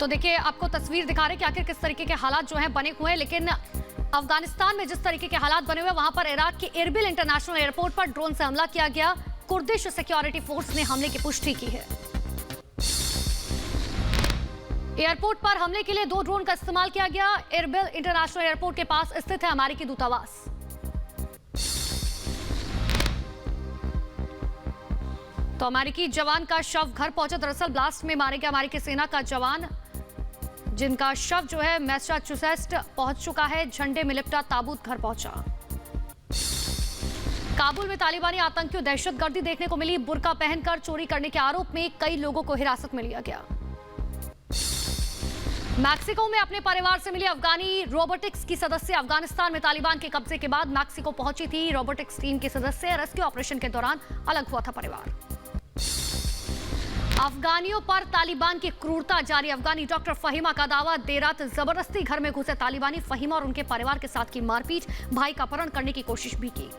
तो देखिए आपको तस्वीर दिखा रहे कि आखिर किस तरीके के हालात जो हैं बने हुए हैं। लेकिन अफगानिस्तान में जिस तरीके के हालात बने हुए हैं, वहां पर इराक के एरबिल इंटरनेशनल एयरपोर्ट पर ड्रोन से हमला किया गया। कुर्दिश सिक्योरिटी फोर्स ने हमले की पुष्टि की है। एयरपोर्ट पर हमले के लिए 2 ड्रोन का इस्तेमाल किया गया। एरबिल इंटरनेशनल एयरपोर्ट के पास स्थित है अमेरिकी दूतावास। तो अमेरिकी जवान का शव घर पहुंचा। दरअसल ब्लास्ट में मारे गए अमेरिकी सेना का जवान, जिनका शव जो है मैसाचुसेट्स पहुंच चुका है, झंडे में लिपटा ताबूत घर पहुंचा। काबुल में तालिबानी आतंकियों दहशतगर्दी देखने को मिली। बुर्का पहनकर चोरी करने के आरोप में कई लोगों को हिरासत में लिया गया। मैक्सिको में अपने परिवार से मिली अफगानी रोबोटिक्स की सदस्य। अफगानिस्तान में तालिबान के कब्जे के बाद मैक्सिको पहुंची थी रोबोटिक्स टीम की सदस्य। रेस्क्यू ऑपरेशन के दौरान अलग हुआ था परिवार। अफगानियों पर तालिबान की क्रूरता जारी। अफगानी डॉक्टर फहीमा का दावा, देर रात जबरदस्ती घर में घुसे तालिबानी। फहीमा और उनके परिवार के साथ की मारपीट, भाई का अपहरण करने की कोशिश भी की।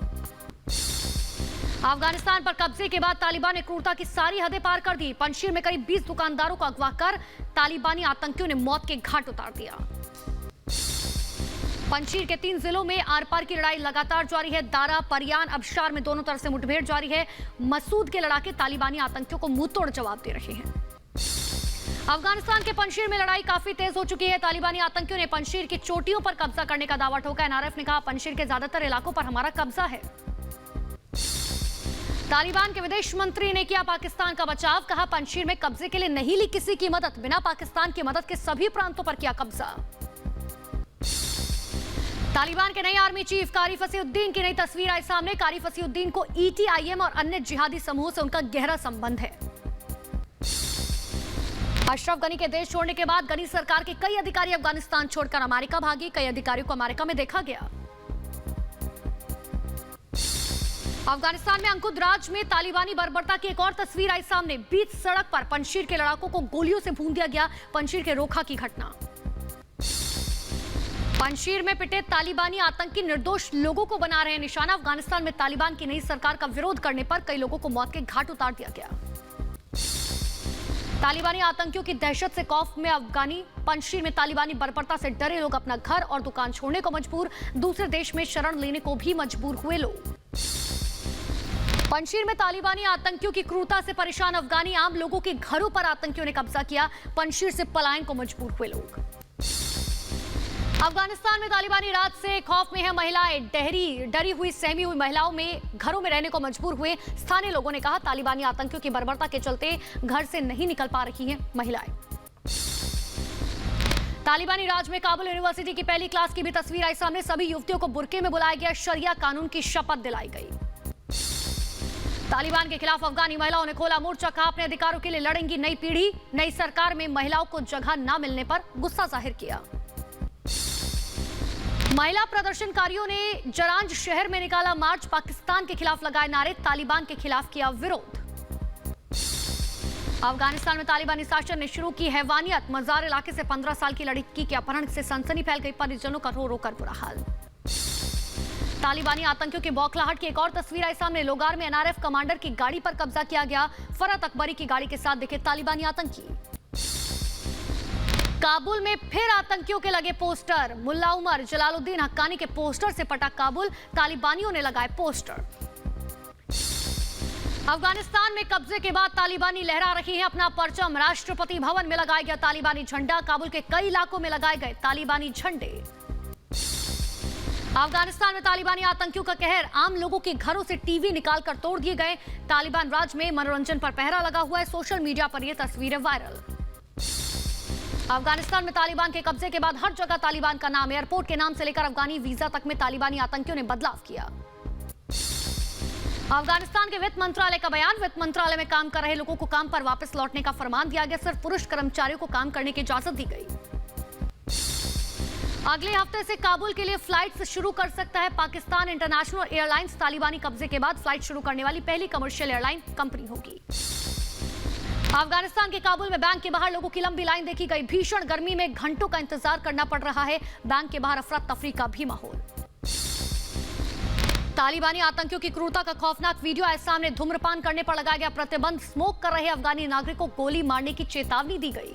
अफगानिस्तान पर कब्जे के बाद तालिबान ने क्रूरता की सारी हदें पार कर दी। पंजशीर में करीब 20 दुकानदारों को अगवा कर तालिबानी आतंकियों ने मौत के घाट उतार दिया। पंजशीर के 3 जिलों में आर पार की लड़ाई लगातार जारी है। दारा, परियान, अबशार में दोनों तरफ से मुठभेड़ जारी है। मसूद के लड़ाके तालिबानी आतंकियों को मुंहतोड़ जवाब दे रहे हैं। अफगानिस्तान के पंजशीर में लड़ाई काफी तेज हो चुकी है। तालिबानी आतंकियों ने पंजशीर की चोटियों पर कब्जा करने का दावा ठोका। एनआरएफ ने कहा, पंजशीर के ज्यादातर इलाकों पर हमारा कब्जा है। तालिबान के विदेश मंत्री ने किया पाकिस्तान का बचाव। कहा, पंजशीर में कब्जे के लिए नहीं ली किसी की मदद, बिना पाकिस्तान की मदद के सभी प्रांतों पर किया कब्जा। तालिबान के नए आर्मी चीफ कारी फसीउद्दीन की नई तस्वीर आई सामने। कारी फसीउद्दीन को ईटीआईएम और अन्य जिहादी समूह से उनका गहरा संबंध है। अशरफ गनी के देश छोड़ने के बाद गनी सरकार के कई अधिकारी अफगानिस्तान छोड़कर अमेरिका भागे। कई अधिकारियों को अमेरिका में देखा गया। अफगानिस्तान में अंकुर राज में तालिबानी बर्बरता की एक और तस्वीर आई सामने। बीच सड़क पर पंजशीर के लड़ाकों को गोलियों से भून दिया गया। पंजशीर के रोखा की घटना। पंजशीर में पिटे तालिबानी आतंकी निर्दोष लोगों को बना रहे निशाना। अफगानिस्तान में तालिबान की नई सरकार का विरोध करने पर कई लोगों को मौत के घाट उतार दिया गया। तालिबानी आतंकियों की दहशत से खौफ में अफगानी पंजशीर में तालिबानी बर्बरता से डरे लोग अपना घर और दुकान छोड़ने को मजबूर। दूसरे देश में शरण लेने को भी मजबूर हुए लोग। पंजशीर में तालिबानी आतंकियों की क्रूरता से परेशान अफगानी आम लोगों के घरों पर आतंकियों ने कब्जा किया। पंजशीर से पलायन को मजबूर हुए लोग। अफगानिस्तान में तालिबानी राज से खौफ में है महिलाएं। डरी हुई सहमी हुई महिलाओं में घरों में रहने को मजबूर हुए। स्थानीय लोगों ने कहा, तालिबानी आतंकियों की बर्बरता के चलते घर से नहीं निकल पा रही हैं महिलाएं। तालिबानी राज में काबुल यूनिवर्सिटी की पहली क्लास की भी तस्वीर आई सामने। सभी युवतियों को बुर्के में बुलाया गया। शरिया कानून की शपथ दिलाई गई। तालिबान के खिलाफ अफगानी महिलाओं ने खोला मोर्चा। कहा, अपने अधिकारों के लिए लड़ेंगी नई पीढ़ी। नई सरकार में महिलाओं को जगह न मिलने पर गुस्सा जाहिर किया। महिला प्रदर्शनकारियों ने जरांज शहर में निकाला मार्च। पाकिस्तान के खिलाफ लगाए नारे। तालिबान के खिलाफ किया विरोध। अफगानिस्तान में तालिबानी शासन ने शुरू की हैवानियत। मजार इलाके से 15 साल की लड़की के अपहरण से सनसनी फैल गई। परिजनों का रो रो कर बुरा हाल। तालिबानी आतंकियों की बौखलाहट की एक और तस्वीर आई सामने। लोगार में एनआरएफ कमांडर की गाड़ी पर कब्जा किया गया। फरत अकबरी की गाड़ी के साथ दिखे तालिबानी आतंकी। काबुल में फिर आतंकियों के लगे पोस्टर। मुल्ला उमर जलालुद्दीन हक्कानी के पोस्टर से पटा काबुल। तालिबानियों ने लगाए पोस्टर। अफगानिस्तान में कब्जे के बाद तालिबानी लहरा रही है अपना परचम। राष्ट्रपति भवन में लगाया गया तालिबानी झंडा। काबुल के कई इलाकों में लगाए गए तालिबानी झंडे। अफगानिस्तान में तालिबानी आतंकियों का कहर। आम लोगों के घरों से टीवी निकालकर तोड़ दिए गए। तालिबान राज में मनोरंजन पर पहरा लगा हुआ है। सोशल मीडिया पर यह तस्वीरें वायरल। अफगानिस्तान में तालिबान के कब्जे के बाद हर जगह तालिबान का नाम। एयरपोर्ट के नाम से लेकर अफगानी वीजा तक में तालिबानी आतंकियों ने बदलाव किया। अफगानिस्तान के वित्त मंत्रालय का बयान। वित्त मंत्रालय में काम कर रहे लोगों को काम पर वापस लौटने का फरमान दिया गया। सिर्फ पुरुष कर्मचारियों को काम करने की इजाजत दी गई। अगले हफ्ते से काबुल के लिए फ्लाइट शुरू कर सकता है पाकिस्तान इंटरनेशनल एयरलाइंस। तालिबानी कब्जे के बाद फ्लाइट शुरू करने वाली पहली कमर्शियल एयरलाइन कंपनी होगी। अफगानिस्तान के काबुल में बैंक के बाहर लोगों की लंबी लाइन देखी गई। भीषण गर्मी में घंटों का इंतजार करना पड़ रहा है। बैंक के बाहर अफरा तफरी का भी माहौल। तालिबानी आतंकियों की क्रूरता का खौफनाक वीडियो आए सामने। धूम्रपान करने पर लगाया गया प्रतिबंध। स्मोक कर रहे अफगानी नागरिकों को गोली मारने की चेतावनी दी गई।